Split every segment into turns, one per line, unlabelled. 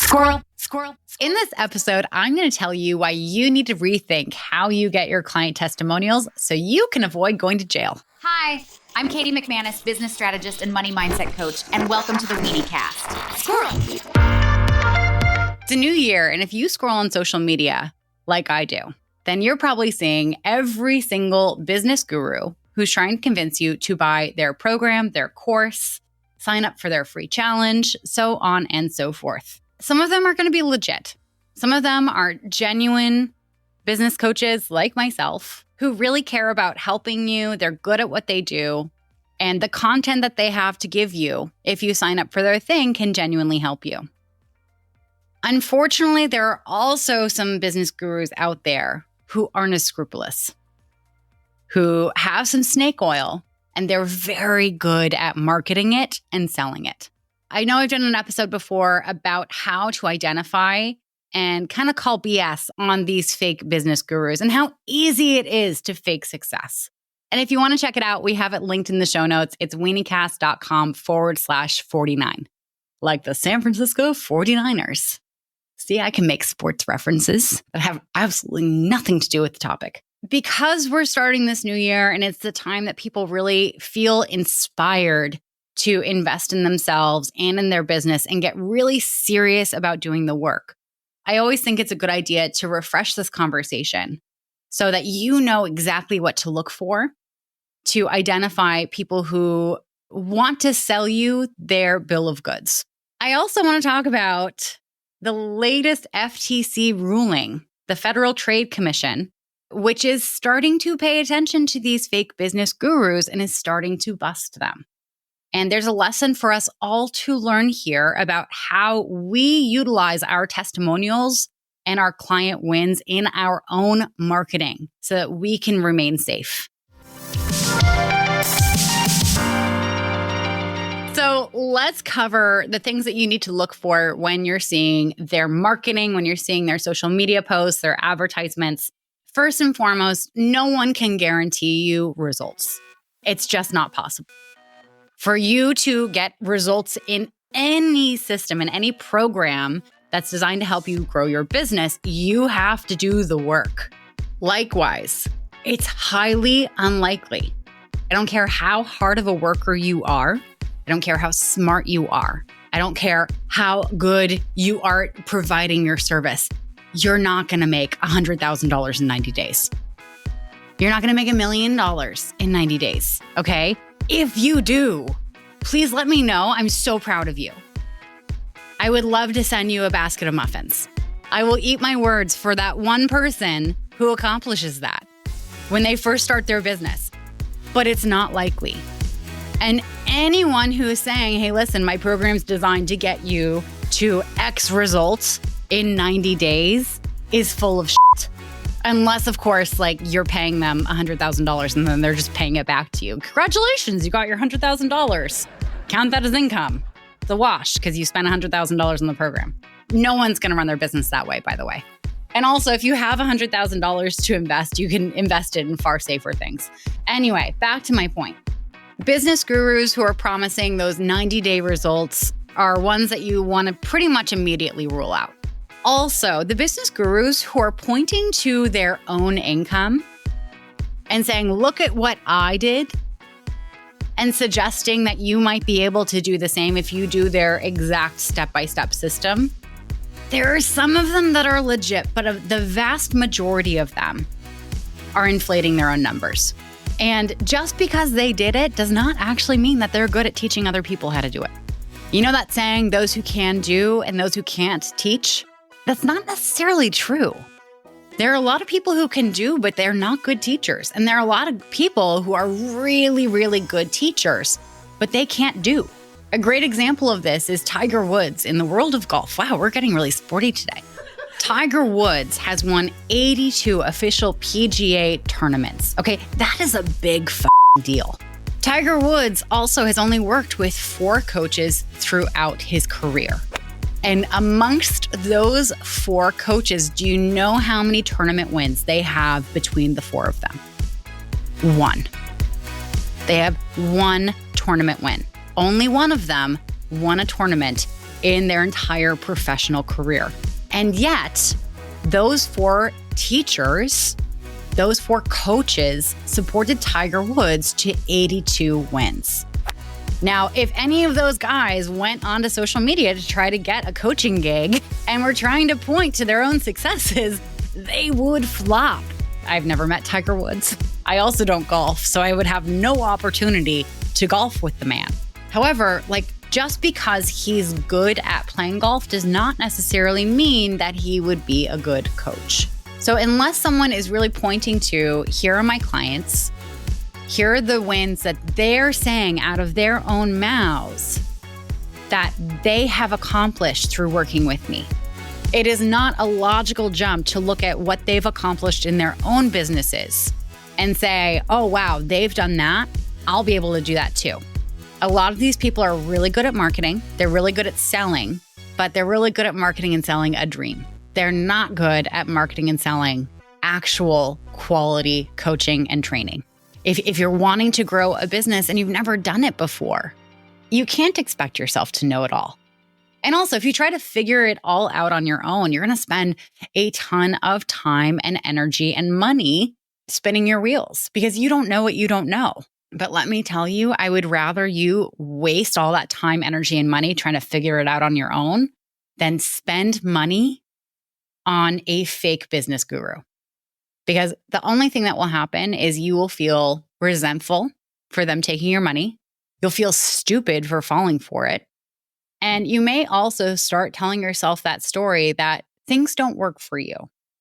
Squirrel, squirrel. In this episode, I'm going to tell you why you need to rethink how you get your client testimonials so you can avoid going to jail.
Hi, I'm Katie McManus, business strategist and money mindset coach, and welcome to the Weeniecast. Squirrel.
It's a new year, and if you scroll on social media like I do, then you're probably seeing every single business guru who's trying to convince you to buy their program, their course, sign up for their free challenge, so on and so forth. Some of them are going to be legit. Some of them are genuine business coaches like myself who really care about helping you. They're good at what they do. And the content that they have to give you, if you sign up for their thing, can genuinely help you. Unfortunately, there are also some business gurus out there who aren't as scrupulous, who have some snake oil, and they're very good at marketing it and selling it. I know I've done an episode before about how to identify and kind of call BS on these fake business gurus and how easy it is to fake success. And if you want to check it out, we have it linked in the show notes. It's weeniecast.com/49, like the San Francisco 49ers. See, I can make sports references that have absolutely nothing to do with the topic. Because we're starting this new year and it's the time that people really feel inspired to invest in themselves and in their business and get really serious about doing the work. I always think it's a good idea to refresh this conversation so that you know exactly what to look for to identify people who want to sell you their bill of goods. I also want to talk about the latest FTC ruling, the Federal Trade Commission, which is starting to pay attention to these fake business gurus and is starting to bust them. And there's a lesson for us all to learn here about how we utilize our testimonials and our client wins in our own marketing so that we can remain safe. So let's cover the things that you need to look for when you're seeing their marketing, when you're seeing their social media posts, their advertisements. First and foremost, no one can guarantee you results. It's just not possible. For you to get results in any system, in any program that's designed to help you grow your business, you have to do the work. Likewise, it's highly unlikely. I don't care how hard of a worker you are. I don't care how smart you are. I don't care how good you are at providing your service. You're not going to make $100,000 in 90 days. You're not going to make $1 million in 90 days, okay? If you do, please let me know. I'm so proud of you. I would love to send you a basket of muffins. I will eat my words for that one person who accomplishes that when they first start their business. But it's not likely. And anyone who is saying, hey, listen, my program's designed to get you to X results in 90 days is full of shit. Unless, of course, like you're paying them $100,000 and then they're just paying it back to you. Congratulations, you got your $100,000. Count that as income. It's a wash because you spent $100,000 on the program. No one's going to run their business that way, by the way. And also, if you have $100,000 to invest, you can invest it in far safer things. Anyway, back to my point. Business gurus who are promising those 90-day results are ones that you want to pretty much immediately rule out. Also, the business gurus who are pointing to their own income and saying, look at what I did, and suggesting that you might be able to do the same if you do their exact step-by-step system. There are some of them that are legit, but the vast majority of them are inflating their own numbers. And just because they did it does not actually mean that they're good at teaching other people how to do it. You know that saying, those who can do and those who can't teach? That's not necessarily true. There are a lot of people who can do, but they're not good teachers. And there are a lot of people who are really, really good teachers, but they can't do. A great example of this is Tiger Woods in the world of golf. Wow, we're getting really sporty today. Tiger Woods has won 82 official PGA tournaments. Okay, that is a big deal. Tiger Woods also has only worked with 4 coaches throughout his career. And amongst those 4 coaches, do you know how many tournament wins they have between the 4 of them? 1. They have 1 tournament win. Only one of them won a tournament in their entire professional career. And yet, those 4 teachers, those 4 coaches supported Tiger Woods to 82 wins. Now, if any of those guys went onto social media to try to get a coaching gig and were trying to point to their own successes, they would flop. I've never met Tiger Woods. I also don't golf, so I would have no opportunity to golf with the man. However, just because he's good at playing golf does not necessarily mean that he would be a good coach. So unless someone is really pointing to, here are my clients, here are the wins that they're saying out of their own mouths that they have accomplished through working with me, it is not a logical jump to look at what they've accomplished in their own businesses and say, oh, wow, they've done that. I'll be able to do that too. A lot of these people are really good at marketing. They're really good at selling, but they're really good at marketing and selling a dream. They're not good at marketing and selling actual quality coaching and training. If you're wanting to grow a business and you've never done it before, you can't expect yourself to know it all. And also, if you try to figure it all out on your own, you're going to spend a ton of time and energy and money spinning your wheels because you don't know what you don't know. But let me tell you, I would rather you waste all that time, energy, and money trying to figure it out on your own than spend money on a fake business guru. Because the only thing that will happen is you will feel resentful for them taking your money. You'll feel stupid for falling for it. And you may also start telling yourself that story that things don't work for you.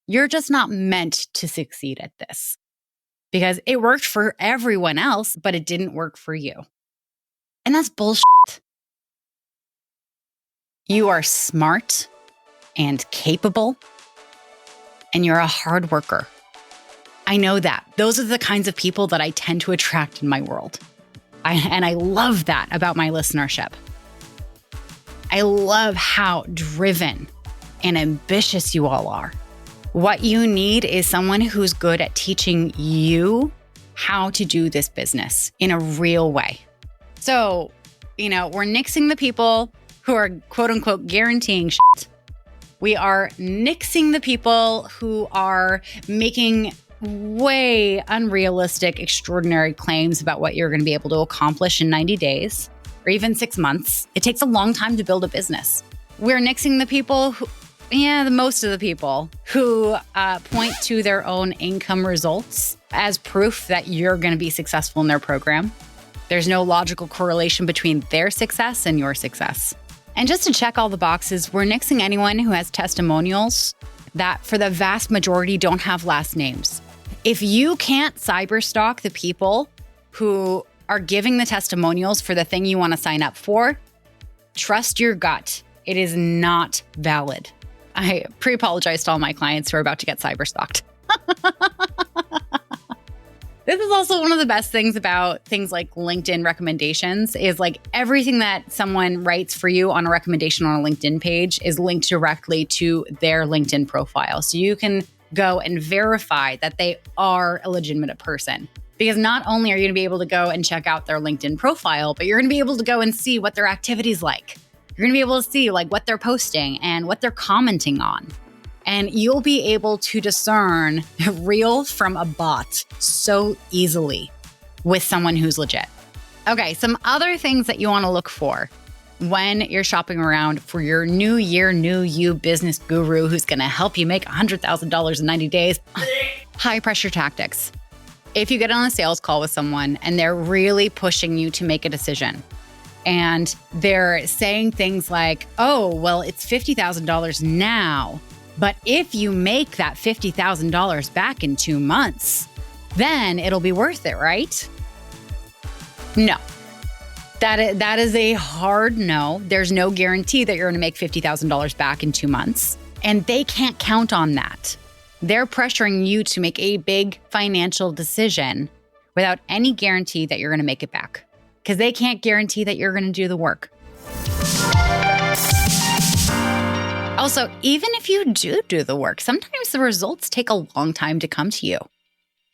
You're just not meant to succeed at this because it worked for everyone else, but it didn't work for you. And that's bullshit. You are smart and capable, and you're a hard worker. I know that. Those are the kinds of people that I tend to attract in my world. And I love that about my listenership. I love how driven and ambitious you all are. What you need is someone who's good at teaching you how to do this business in a real way. So, we're nixing the people who are quote unquote guaranteeing shit. We are nixing the people who are making way unrealistic, extraordinary claims about what you're going to be able to accomplish in 90 days or even 6 months. It takes a long time to build a business. We're nixing the people who, most of the people who point to their own income results as proof that you're going to be successful in their program. There's no logical correlation between their success and your success. And just to check all the boxes, we're nixing anyone who has testimonials that for the vast majority don't have last names. If you can't cyberstalk the people who are giving the testimonials for the thing you want to sign up for, trust your gut. It is not valid. I pre-apologize to all my clients who are about to get cyberstalked. This is also one of the best things about things like LinkedIn recommendations is everything that someone writes for you on a recommendation on a LinkedIn page is linked directly to their LinkedIn profile. So you can go and verify that they are a legitimate person. Because not only are you going to be able to go and check out their LinkedIn profile, but you're going to be able to go and see what their activity's like. You're going to be able to see what they're posting and what they're commenting on. And you'll be able to discern real from a bot so easily with someone who's legit. Okay, some other things that you want to look for when you're shopping around for your new year, new you business guru who's going to help you make $100,000 in 90 days. High pressure tactics. If you get on a sales call with someone and they're really pushing you to make a decision and they're saying things like, oh, well, it's $50,000 now. But if you make that $50,000 back in 2 months, then it'll be worth it, right? No. That is a hard no. There's no guarantee that you're going to make $50,000 back in 2 months. And they can't count on that. They're pressuring you to make a big financial decision without any guarantee that you're going to make it back. Because they can't guarantee that you're going to do the work. Also, even if you do the work, sometimes the results take a long time to come to you.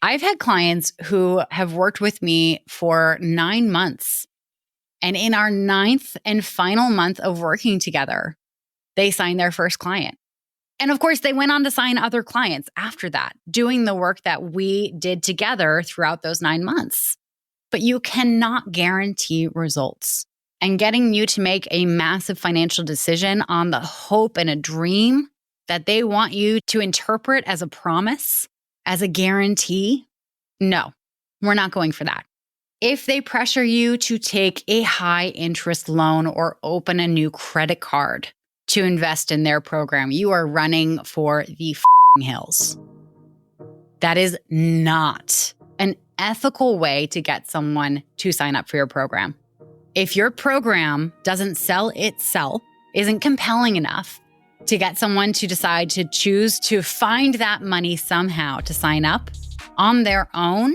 I've had clients who have worked with me for 9 months And in our 9th and final month of working together, they signed their first client. And of course, they went on to sign other clients after that, doing the work that we did together throughout those 9 months. But you cannot guarantee results. And getting you to make a massive financial decision on the hope and a dream that they want you to interpret as a promise, as a guarantee, no, we're not going for that. If they pressure you to take a high interest loan or open a new credit card to invest in their program, you are running for the hills. That is not an ethical way to get someone to sign up for your program. If your program doesn't sell itself, isn't compelling enough to get someone to decide to choose to find that money somehow to sign up on their own,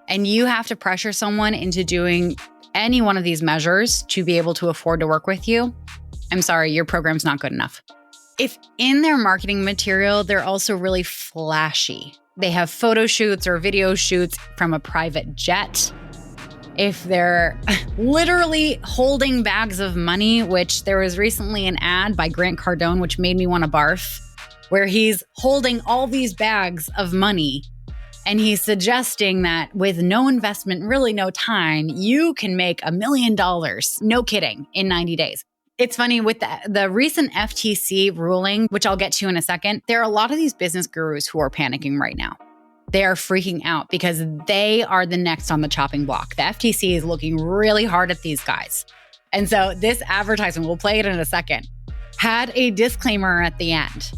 and you have to pressure someone into doing any one of these measures to be able to afford to work with you, I'm sorry, your program's not good enough. If in their marketing material, they're also really flashy, they have photo shoots or video shoots from a private jet, if they're literally holding bags of money, which there was recently an ad by Grant Cardone, which made me want to barf, where he's holding all these bags of money. And he's suggesting that with no investment, really no time, you can make $1 million, no kidding, in 90 days. It's funny with the recent FTC ruling, which I'll get to in a second, there are a lot of these business gurus who are panicking right now. They are freaking out because they are the next on the chopping block. The FTC is looking really hard at these guys. And so this advertisement, we'll play it in a second, had a disclaimer at the end,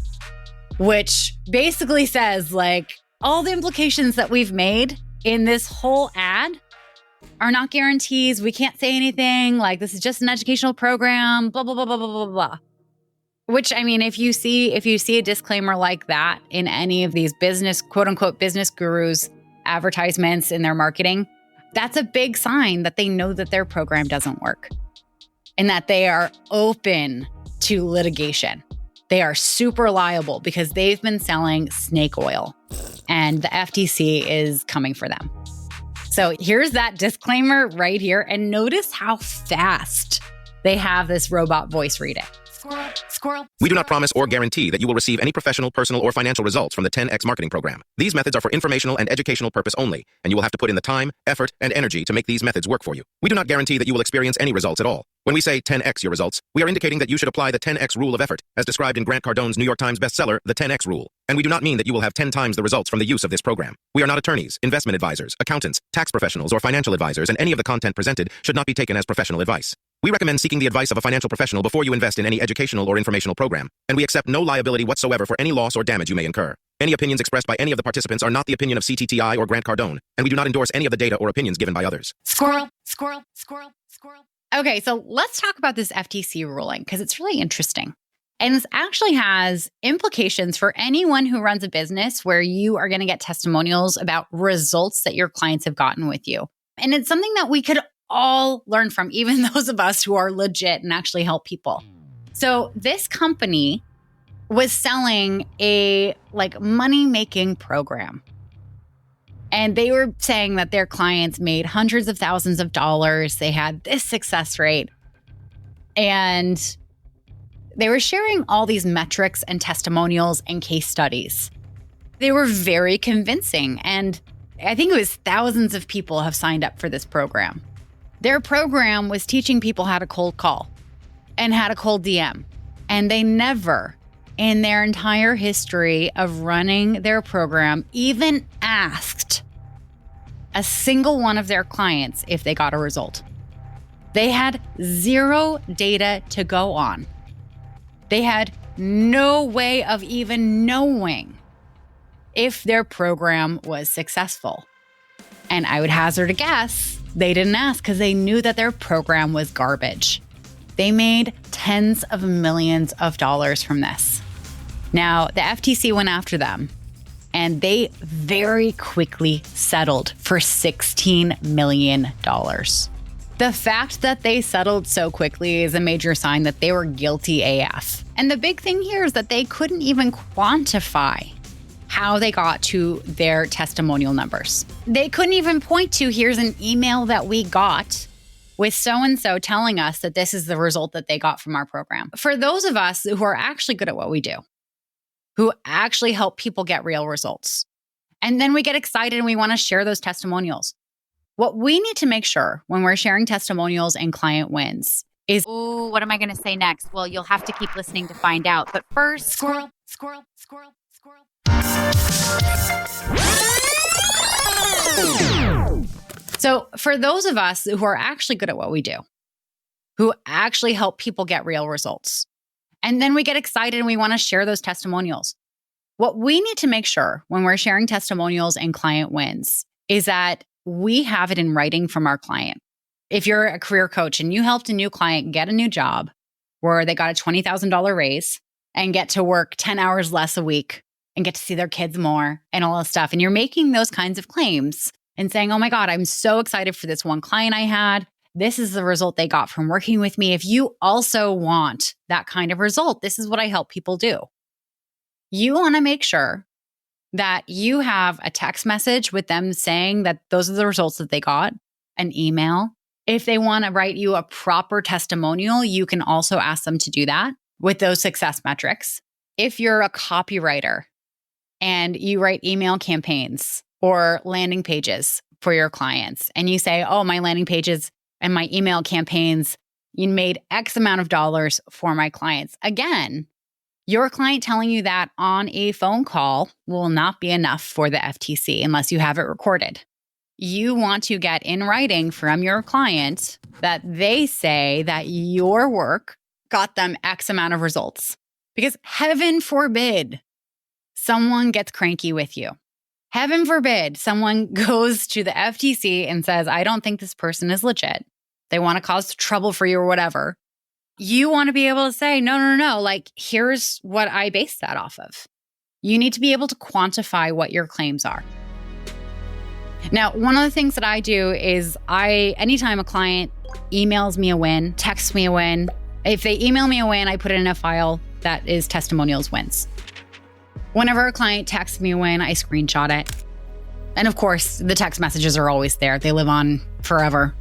which basically says like, all the implications that we've made in this whole ad are not guarantees. We can't say anything. Like, this is just an educational program, blah, blah, blah, blah, blah, blah, blah. Which, I mean, if you see a disclaimer like that in any of these business, quote unquote, business gurus advertisements in their marketing, that's a big sign that they know that their program doesn't work and that they are open to litigation. They are super liable because they've been selling snake oil and the FTC is coming for them. So here's that disclaimer right here. And notice how fast they have this robot voice read it.
Squirrel, squirrel.
We do not promise or guarantee that you will receive any professional, personal, or financial results from the 10X marketing program. These methods are for informational and educational purpose only, and you will have to put in the time, effort, and energy to make these methods work for you. We do not guarantee that you will experience any results at all. When we say 10X your results, we are indicating that you should apply the 10X rule of effort, as described in Grant Cardone's New York Times bestseller, The 10X Rule. And we do not mean that you will have 10 times the results from the use of this program. We are not attorneys, investment advisors, accountants, tax professionals, or financial advisors, and any of the content presented should not be taken as professional advice. We recommend seeking the advice of a financial professional before you invest in any educational or informational program, and we accept no liability whatsoever for any loss or damage you may incur. Any opinions expressed by any of the participants are not the opinion of CTTI or Grant Cardone, and we do not endorse any of the data or opinions given by others.
Squirrel, squirrel, squirrel, squirrel.
Okay, so let's talk about this FTC ruling because it's really interesting. And this actually has implications for anyone who runs a business where you are going to get testimonials about results that your clients have gotten with you. And it's something that we could all learn from, even those of us who are legit and actually help people. So this company was selling a money-making program. And they were saying that their clients made hundreds of thousands of dollars. They had this success rate. And they were sharing all these metrics and testimonials and case studies. They were very convincing. And I think it was thousands of people have signed up for this program. Their program was teaching people how to cold call and how to cold DM. And they never, in their entire history of running their program, even asked a single one of their clients if they got a result. They had zero data to go on. They had no way of even knowing if their program was successful. And I would hazard a guess, they didn't ask because they knew that their program was garbage. They made tens of millions of dollars from this. Now, the FTC went after them, and they very quickly settled for $16 million. The fact that they settled so quickly is a major sign that they were guilty AF. And the big thing here is that they couldn't even quantify how they got to their testimonial numbers. They couldn't even point to, here's an email that we got with so-and-so telling us that this is the result that they got from our program. For those of us who are actually good at what we do, who actually help people get real results, and then we get excited and we want to share those testimonials. What we need to make sure when we're sharing testimonials and client wins is,
ooh, what am I going to say next? Well, you'll have to keep listening to find out. But first, squirrel.
So for those of us who are actually good at what we do, who actually help people get real results, and then we get excited and we want to share those testimonials. What we need to make sure when we're sharing testimonials and client wins is that we have it in writing from our client. If you're a career coach and you helped a new client get a new job where they got a $20,000 raise and get to work 10 hours less a week and get to see their kids more and all this stuff, and you're making those kinds of claims and saying, oh my God, I'm so excited for this one client I had. This is the result they got from working with me. If you also want that kind of result, this is what I help people do. You want to make sure that you have a text message with them saying that those are the results that they got, an email. If they want to write you a proper testimonial, you can also ask them to do that with those success metrics. If you're a copywriter and you write email campaigns or landing pages for your clients, and you say, oh, my landing pages and my email campaigns, you made X amount of dollars for my clients. Again, your client telling you that on a phone call will not be enough for the FTC unless you have it recorded. You want to get in writing from your client that they say that your work got them X amount of results. Because heaven forbid someone gets cranky with you. Heaven forbid someone goes to the FTC and says, I don't think this person is legit. They want to cause trouble for you or whatever. You want to be able to say, no, like, here's what I base that off of. You need to be able to quantify what your claims are. Now, one of the things that I do is anytime a client emails me a win, texts me a win, if they email me a win, I put it in a file that is testimonials wins. Whenever a client texts me a win, I screenshot it. And of course, the text messages are always there. They live on forever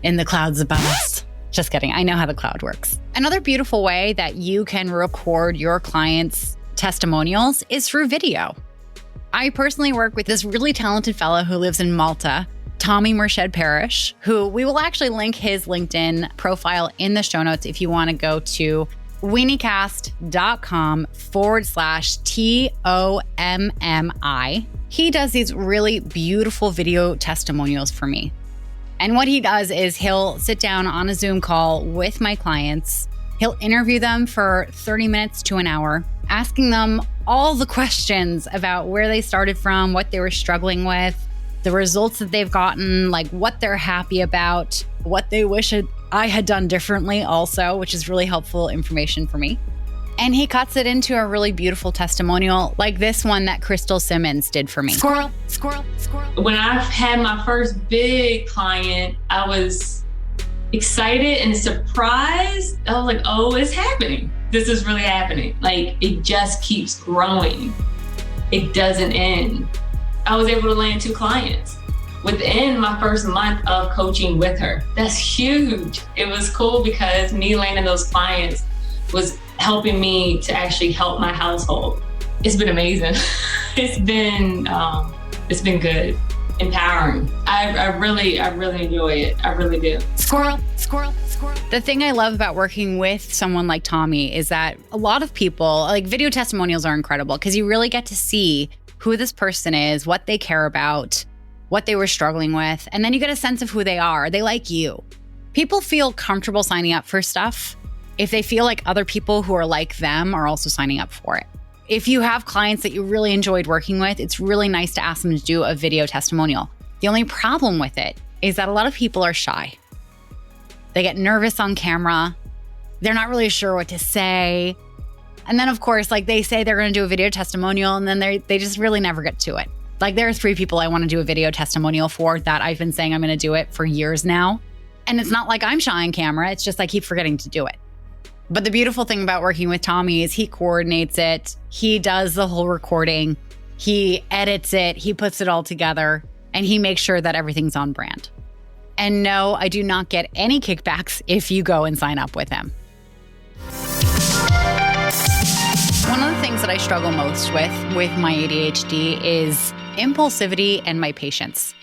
in the clouds above us. Just kidding. I know how the cloud works. Another beautiful way that you can record your clients' testimonials is through video. I personally work with this really talented fellow who lives in Malta, Tommy Merched Parrish, who we will actually link his LinkedIn profile in the show notes if you want to go to weeniecast.com/TOMMI. He does these really beautiful video testimonials for me. And what he does is he'll sit down on a Zoom call with my clients. He'll interview them for 30 minutes to an hour, asking them all the questions about where they started from, what they were struggling with, the results that they've gotten, like what they're happy about, what they wish I had done differently also, which is really helpful information for me. And he cuts it into a really beautiful testimonial like this one that Crystal Simmons did for me.
Squirrel. When I had my first big client, I was excited and surprised. I was like, oh, it's happening. This is really happening. Like, it just keeps growing. It doesn't end. I was able to land 2 clients within my first month of coaching with her. That's huge. It was cool because me landing those clients was helping me to actually help my household. It's been amazing. It's been good, empowering. I really enjoy it. I really do.
Squirrel. The thing I love about working with someone like Tommy is that a lot of people, like, video testimonials are incredible because you really get to see who this person is, what they care about, what they were struggling with, and then you get a sense of who they are. Are they like you? People feel comfortable signing up for stuff if they feel like other people who are like them are also signing up for it. If you have clients that you really enjoyed working with, it's really nice to ask them to do a video testimonial. The only problem with it is that a lot of people are shy. They get nervous on camera. They're not really sure what to say. And then, of course, like, they say they're going to do a video testimonial and then they just really never get to it. Like, there are 3 people I want to do a video testimonial for that I've been saying I'm going to do it for years now. And it's not like I'm shy on camera. It's just I keep forgetting to do it. But the beautiful thing about working with Tommy is he coordinates it. He does the whole recording. He edits it. He puts it all together. And he makes sure that everything's on brand. And no, I do not get any kickbacks if you go and sign up with him. One of the things that I struggle most with my ADHD is impulsivity and my patience.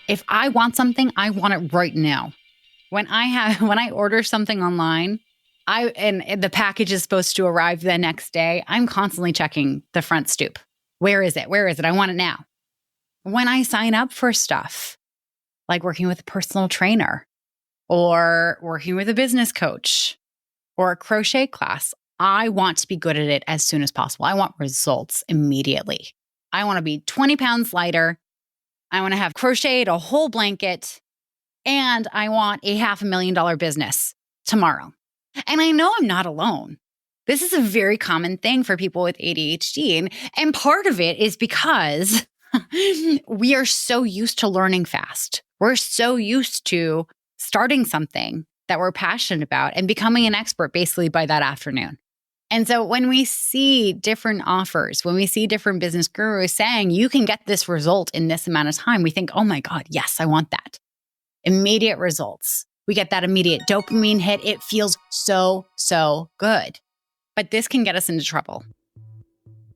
If I want something, I want it right now. When I order something online, and the package is supposed to arrive the next day, I'm constantly checking the front stoop. Where is it? Where is it? I want it now. When I sign up for stuff, like working with a personal trainer or working with a business coach or a crochet class, I want to be good at it as soon as possible. I want results immediately. I want to be 20 pounds lighter. I want to have crocheted a whole blanket, and I want a $500,000 business tomorrow. And I know I'm not alone. This is a very common thing for people with ADHD. And part of it is because we are so used to learning fast. We're so used to starting something that we're passionate about and becoming an expert basically by that afternoon. And so when we see different offers, when we see different business gurus saying you can get this result in this amount of time, we think, oh my God, yes, I want that. Immediate results. We get that immediate dopamine hit. It feels so, so good. But this can get us into trouble.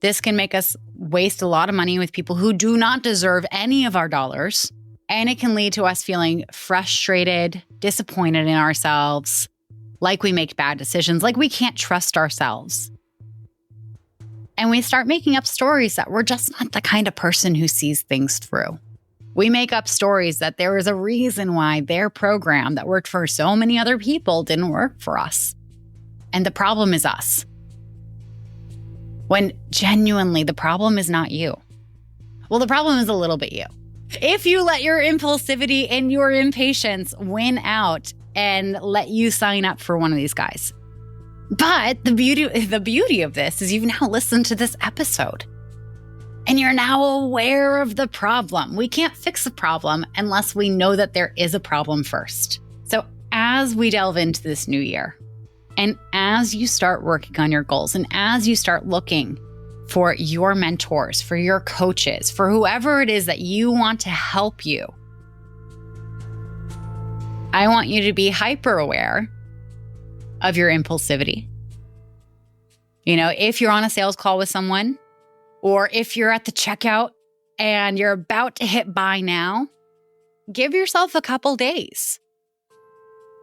This can make us waste a lot of money with people who do not deserve any of our dollars. And it can lead to us feeling frustrated, disappointed in ourselves, like we make bad decisions, like we can't trust ourselves. And we start making up stories that we're just not the kind of person who sees things through. We make up stories that there is a reason why their program that worked for so many other people didn't work for us. And the problem is us. When genuinely the problem is not you. Well, the problem is a little bit you. If you let your impulsivity and your impatience win out and let you sign up for one of these guys. But the beauty of this is you've now listened to this episode and you're now aware of the problem. We can't fix the problem unless we know that there is a problem first. So as we delve into this new year and as you start working on your goals and as you start looking for your mentors, for your coaches, for whoever it is that you want to help you, I want you to be hyper aware of your impulsivity. You know, if you're on a sales call with someone, or if you're at the checkout and you're about to hit buy now, give yourself a couple days.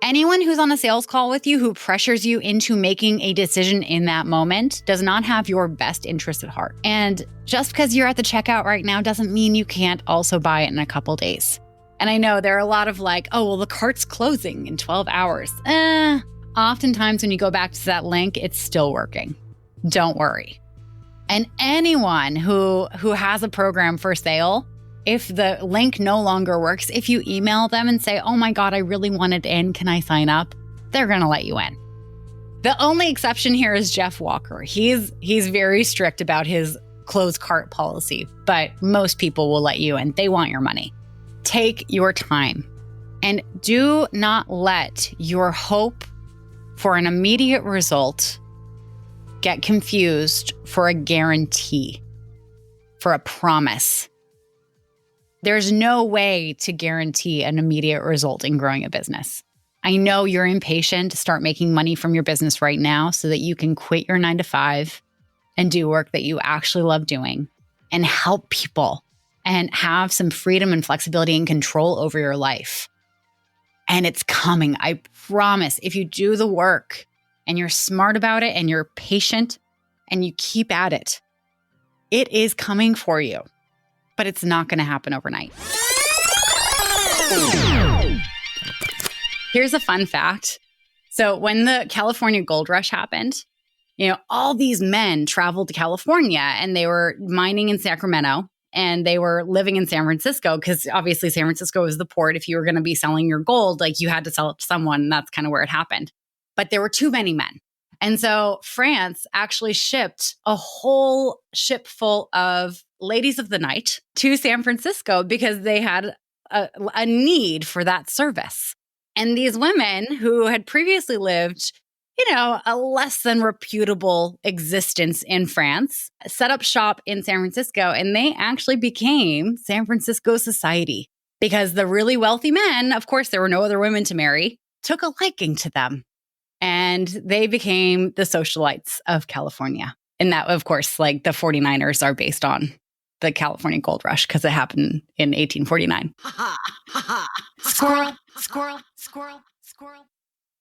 Anyone who's on a sales call with you who pressures you into making a decision in that moment does not have your best interest at heart. And just because you're at the checkout right now doesn't mean you can't also buy it in a couple days. And I know there are a lot of like, oh, well, the cart's closing in 12 hours. Oftentimes when you go back to that link, it's still working. Don't worry. And anyone who has a program for sale, if the link no longer works, if you email them and say, oh my God, I really want it in, can I sign up? They're going to let you in. The only exception here is Jeff Walker. He's very strict about his closed cart policy, but most people will let you in. They want your money. Take your time and do not let your hope for an immediate result get confused for a guarantee, for a promise. There's no way to guarantee an immediate result in growing a business. I know you're impatient to start making money from your business right now so that you can quit your 9-to-5 and do work that you actually love doing and help people and have some freedom and flexibility and control over your life. And it's coming. I promise. If you do the work and you're smart about it and you're patient and you keep at it, it is coming for you. But it's not going to happen overnight. Here's a fun fact. So when the California gold rush happened, all these men traveled to California and they were mining in Sacramento and they were living in San Francisco because obviously San Francisco is the port. If you were going to be selling your gold, like you had to sell it to someone. And that's kind of where it happened. But there were too many men. And so France actually shipped a whole ship full of ladies of the night to San Francisco because they had a need for that service. And these women who had previously lived, a less than reputable existence in France, set up shop in San Francisco, and they actually became San Francisco society. because the really wealthy men, of course, there were no other women to marry, took a liking to them. And they became the socialites of California. And that, of course, like the 49ers are based on the California Gold Rush because it happened in 1849.
Squirrel, squirrel, squirrel, squirrel.